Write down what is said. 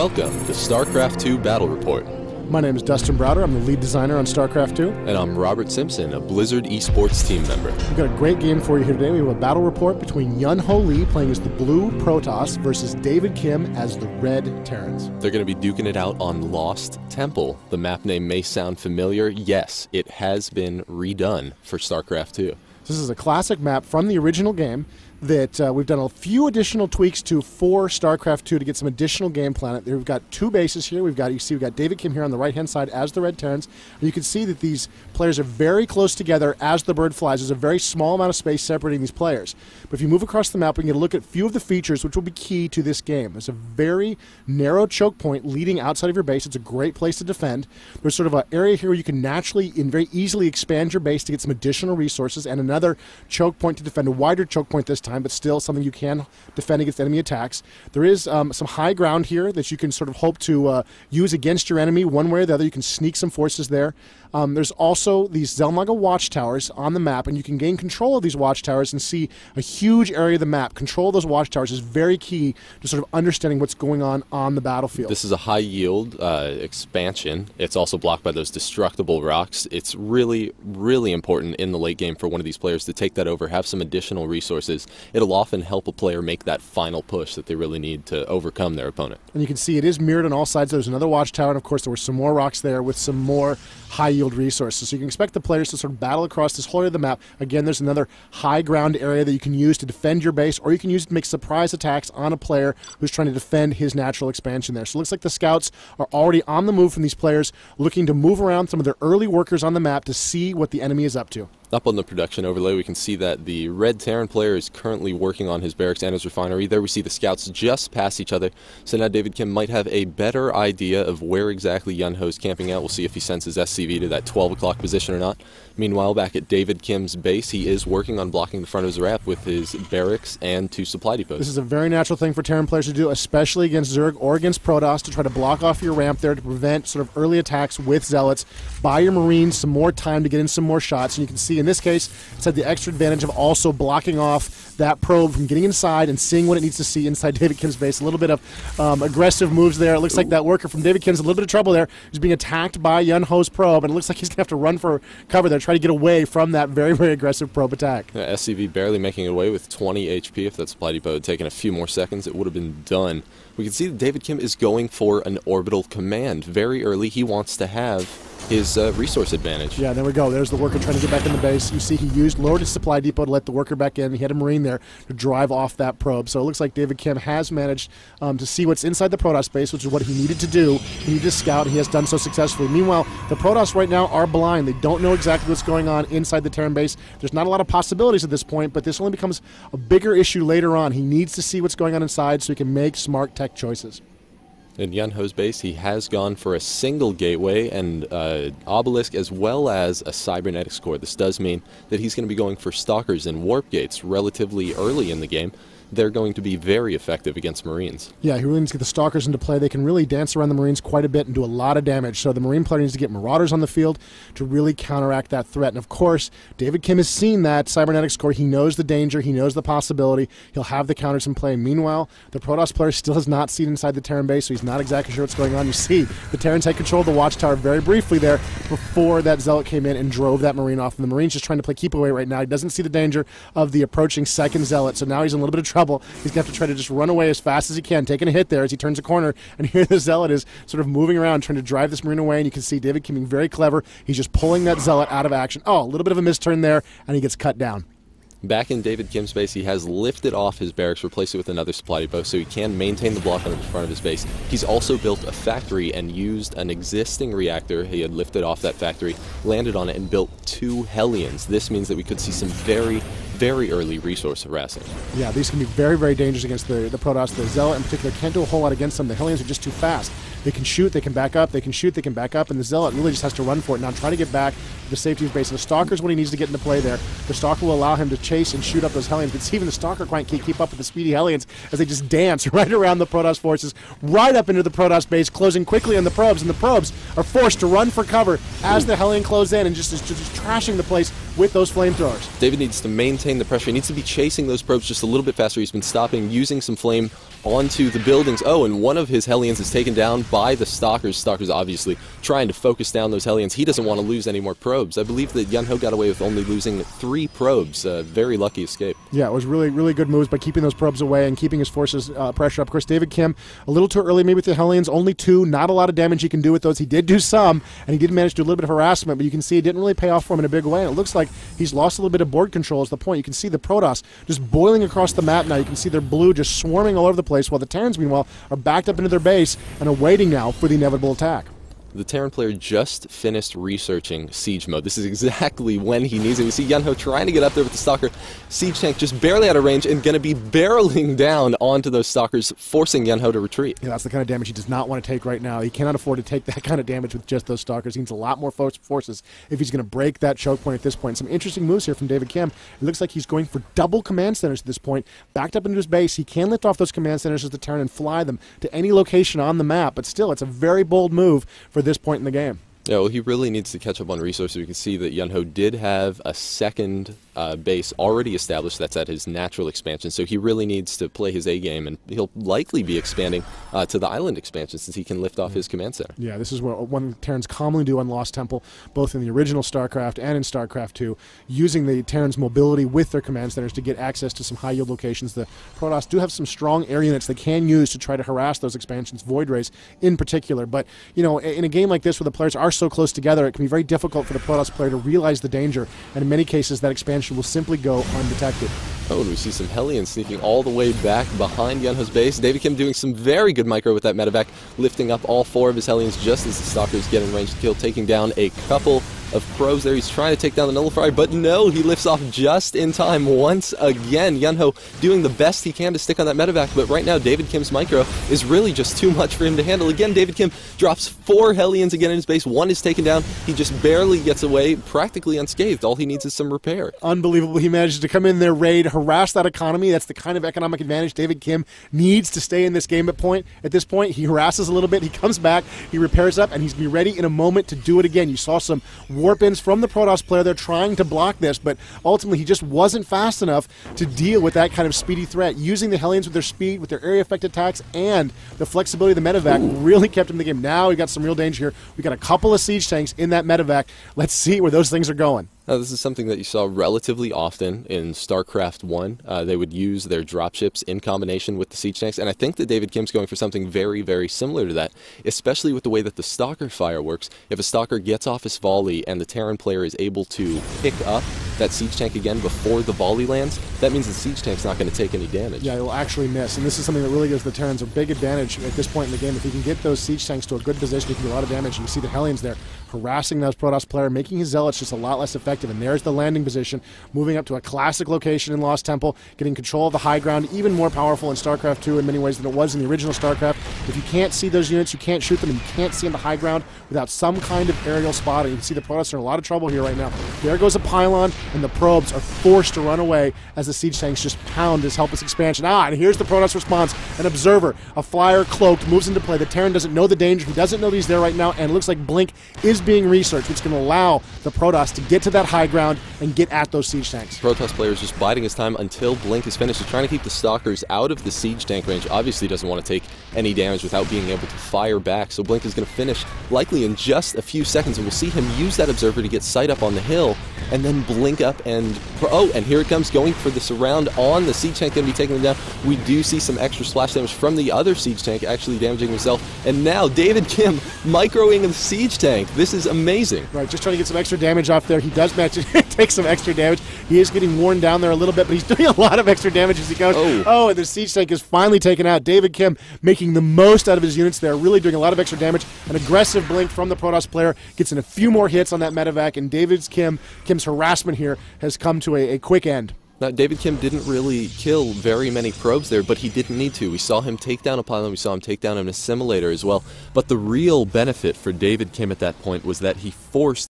Welcome to StarCraft 2 Battle Report. My name is Dustin Browder. I'm the lead designer on StarCraft 2. And I'm Robert Simpson, a Blizzard esports team member. We've got a great game for you here today. We have a battle report between Yun-Ho Lee playing as the blue Protoss versus David Kim as the red Terrans. They're going to be duking it out on Lost Temple. The map name may sound familiar. Yes, it has been redone for StarCraft 2. This is a classic map from the original game that we've done a few additional tweaks to for StarCraft 2 to get some additional gameplay on it. We've got two bases here. We've got David Kim here on the right-hand side as the Red Terrans. And you can see that these players are very close together as the bird flies. There's a very small amount of space separating these players. But if you move across the map, we can get a look at a few of the features which will be key to this game. There's a very narrow choke point leading outside of your base. It's a great place to defend. There's sort of an area here where you can naturally and very easily expand your base to get some additional resources, and another choke point to defend, a wider choke point this time, but still something you can defend against enemy attacks. There is some high ground here that you can sort of hope to use against your enemy one way or the other. You can sneak some forces there. There's also these Zelmaga watchtowers on the map, and you can gain control of these watchtowers and see a huge area of the map. Control of those watchtowers is very key to sort of understanding what's going on the battlefield. This is a high-yield expansion. It's also blocked by those destructible rocks. It's really, really important in the late game for one of these players to take that over, have some additional resources. It'll often help a player make that final push that they really need to overcome their opponent. And you can see it is mirrored on all sides. There's another watchtower, and of course there were some more rocks there with some more high-yield resources. So you can expect the players to sort of battle across this whole area of the map. Again, there's another high ground area that you can use to defend your base, or you can use it to make surprise attacks on a player who's trying to defend his natural expansion there. So it looks like the scouts are already on the move from these players, looking to move around some of their early workers on the map to see what the enemy is up to. Up on the production overlay, we can see that the Red Terran player is currently working on his barracks and his refinery. There we see the scouts just pass each other, so now David Kim might have a better idea of where exactly Yun-Ho's camping out. We'll see if he sends his SCV to that 12 o'clock position or not. Meanwhile, back at David Kim's base, he is working on blocking the front of his ramp with his barracks and two supply depots. This is a very natural thing for Terran players to do, especially against Zerg or against Protoss, to try to block off your ramp there to prevent sort of early attacks with Zealots. Buy your Marines some more time to get in some more shots, and you can see in this case it's had the extra advantage of also blocking off that probe from getting inside and seeing what it needs to see inside David Kim's base. A little bit of aggressive moves there. It looks like that worker from David Kim's in a little bit of trouble there. He's being attacked by Yun-Ho's probe, and it looks like he's going to have to run for cover there, try to get away from that very, very aggressive probe attack. Yeah, SCV barely making it away with 20 HP. If that supply depot had taken a few more seconds, it would have been done. We can see that David Kim is going for an orbital command. Very early, he wants to have his resource advantage. Yeah, there we go. There's the worker trying to get back in the base. You see he lowered his supply depot to let the worker back in. He had a Marine there to drive off that probe. So it looks like David Kim has managed to see what's inside the Protoss base, which is what he needed to do. He needed to scout, and he has done so successfully. Meanwhile, the Protoss right now are blind. They don't know exactly what's going on inside the Terran base. There's not a lot of possibilities at this point, but this only becomes a bigger issue later on. He needs to see what's going on inside so he can make smart tech choices. In Yun-Ho's base, he has gone for a single gateway and obelisk as well as a cybernetics core. This does mean that he's going to be going for stalkers and warp gates relatively early in the game. They're going to be very effective against Marines. Yeah, he really needs to get the Stalkers into play. They can really dance around the Marines quite a bit and do a lot of damage. So the Marine player needs to get Marauders on the field to really counteract that threat. And of course, David Kim has seen that cybernetics core. He knows the danger. He knows the possibility. He'll have the counters in play. Meanwhile, the Protoss player still has not seen inside the Terran base, so he's not exactly sure what's going on. You see, the Terrans had control of the Watchtower very briefly there before that Zealot came in and drove that Marine off. And the Marine's just trying to play keep away right now. He doesn't see the danger of the approaching second Zealot, so now he's in a little bit of trouble. He's going to have to try to just run away as fast as he can, taking a hit there as he turns a corner, and here the Zealot is sort of moving around trying to drive this Marine away, and you can see David Kim being very clever. He's just pulling that Zealot out of action. Oh, a little bit of a misturn there, and he gets cut down. Back in David Kim's base, he has lifted off his barracks, replaced it with another supply depot so he can maintain the block on the front of his base. He's also built a factory and used an existing reactor. He had lifted off that factory, landed on it, and built 2 Hellions. This means that we could see some very, very early resource harassing. Yeah, these can be very, very dangerous against the Protoss. The Zealot in particular can't do a whole lot against them. The Hellions are just too fast. They can shoot, they can back up, they can shoot, they can back up, and the Zealot really just has to run for it now, try to get back to the safety of his base. And the Stalker's when he needs to get into play there. The Stalker will allow him to chase and shoot up those Hellions, but even the Stalker can't keep up with the speedy Hellions as they just dance right around the Protoss forces, right up into the Protoss base, closing quickly on the probes, and the probes are forced to run for cover as the Hellion close in and just trashing the place with those flamethrowers. David needs to maintain the pressure. He needs to be chasing those probes just a little bit faster. He's been stopping, using some flame onto the buildings. Oh, and one of his Hellions is taken down by the Stalkers. Stalkers obviously trying to focus down those Hellions. He doesn't want to lose any more probes. I believe that Yunho got away with only losing 3 probes. Very lucky escape. Yeah, it was really, really good moves by keeping those probes away and keeping his forces pressure up. Of course, David Kim, a little too early maybe with the Hellions. Only 2, not a lot of damage he can do with those. He did do some, and he did manage to do a little bit of harassment, but you can see it didn't really pay off for him in a big way. And it looks like he's lost a little bit of board control is the point. You can see the Protoss just boiling across the map now. You can see their blue just swarming all over the place, while the Terrans, meanwhile, are backed up into their base and are waiting now for the inevitable attack. The Terran player just finished researching Siege mode. This is exactly when he needs it. We see Yunho trying to get up there with the Stalker. Siege Tank just barely out of range and going to be barreling down onto those Stalkers, forcing Yunho to retreat. Yeah, that's the kind of damage he does not want to take right now. He cannot afford to take that kind of damage with just those Stalkers. He needs a lot more forces if he's going to break that choke point at this point. Some interesting moves here from David Kim. It looks like he's going for double command centers at this point. Backed up into his base, he can lift off those command centers as the Terran and fly them to any location on the map, but still, it's a very bold move for this point in the game. Yeah, well, he really needs to catch up on resources. We can see that Yunho did have a second base already established that's at his natural expansion, so he really needs to play his A game, and he'll likely be expanding to the island expansion since he can lift off his command center. Yeah, this is what one of the Terrans commonly do on Lost Temple, both in the original StarCraft and in StarCraft 2, using the Terrans' mobility with their command centers to get access to some high-yield locations. The Protoss do have some strong air units they can use to try to harass those expansions, Void Rays in particular, but, you know, in a game like this where the players are so close together, it can be very difficult for the Protoss player to realize the danger, and in many cases that expansion will simply go undetected. Oh, and we see some Hellions sneaking all the way back behind Yunho's base. David Kim doing some very good micro with that medevac, lifting up all 4 of his Hellions just as the Stalkers get in range to kill, taking down a couple of probes there. He's trying to take down the Nullifier, but no, he lifts off just in time once again. Yunho doing the best he can to stick on that medevac, but right now David Kim's micro is really just too much for him to handle. Again, David Kim drops 4 Hellions again in his base. 1 is taken down. He just barely gets away, practically unscathed. All he needs is some repair. Unbelievable. He manages to come in there, raid, harass that economy. That's the kind of economic advantage David Kim needs to stay in this game at this point. He harasses a little bit, he comes back, he repairs up, and he's going to be ready in a moment to do it again. You saw some warp-ins from the Protoss player there trying to block this, but ultimately he just wasn't fast enough to deal with that kind of speedy threat. Using the Hellions with their speed, with their area effect attacks, and the flexibility of the medevac really kept him in the game. Now we got some real danger here. We got a couple of siege tanks in that medevac. Let's see where those things are going. Now, this is something that you saw relatively often in StarCraft 1. They would use their dropships in combination with the siege tanks, and I think that David Kim's going for something very, very similar to that, especially with the way that the Stalker fire works. If a Stalker gets off his volley and the Terran player is able to pick up that siege tank again before the volley lands, that means the siege tank's not going to take any damage. Yeah, it'll actually miss, and this is something that really gives the Terrans a big advantage at this point in the game. If he can get those siege tanks to a good position, he can do a lot of damage. And you see the Hellions there harassing those Protoss player, making his Zealots just a lot less effective. And there's the landing position, moving up to a classic location in Lost Temple, getting control of the high ground, even more powerful in StarCraft 2 in many ways than it was in the original StarCraft. If you can't see those units, you can't shoot them, and you can't see on the high ground without some kind of aerial spotting. You can see the Protoss are in a lot of trouble here right now. There goes a pylon, and the probes are forced to run away as the siege tanks just pound this helpless expansion. And here's the Protoss response. An observer, a flyer cloaked, moves into play. The Terran doesn't know the danger. He doesn't know he's there right now, and it looks like Blink is being researched, which can allow the Protoss to get to that high ground and get at those siege tanks. Protoss player is just biding his time until Blink is finished. He's trying to keep the Stalkers out of the siege tank range. Obviously doesn't want to take any damage without being able to fire back, so Blink is going to finish likely in just a few seconds, and we'll see him use that observer to get sight up on the hill, and then blink up and... Oh, and here it comes, going for the surround on the siege tank, going to be taking them down. We do see some extra splash damage from the other siege tank, actually damaging himself, and now David Kim microing the siege tank. This is amazing. Right, just trying to get some extra damage off there. He does match it. Take some extra damage. He is getting worn down there a little bit, but he's doing a lot of extra damage as he goes. And the siege tank is finally taken out. David Kim making the most out of his units there, really doing a lot of extra damage. An aggressive blink from the Protoss player gets in a few more hits on that medevac, and Kim's harassment here has come to a quick end. Now, David Kim didn't really kill very many probes there, but he didn't need to. We saw him take down a pylon, we saw him take down an assimilator as well. But the real benefit for David Kim at that point was that he forced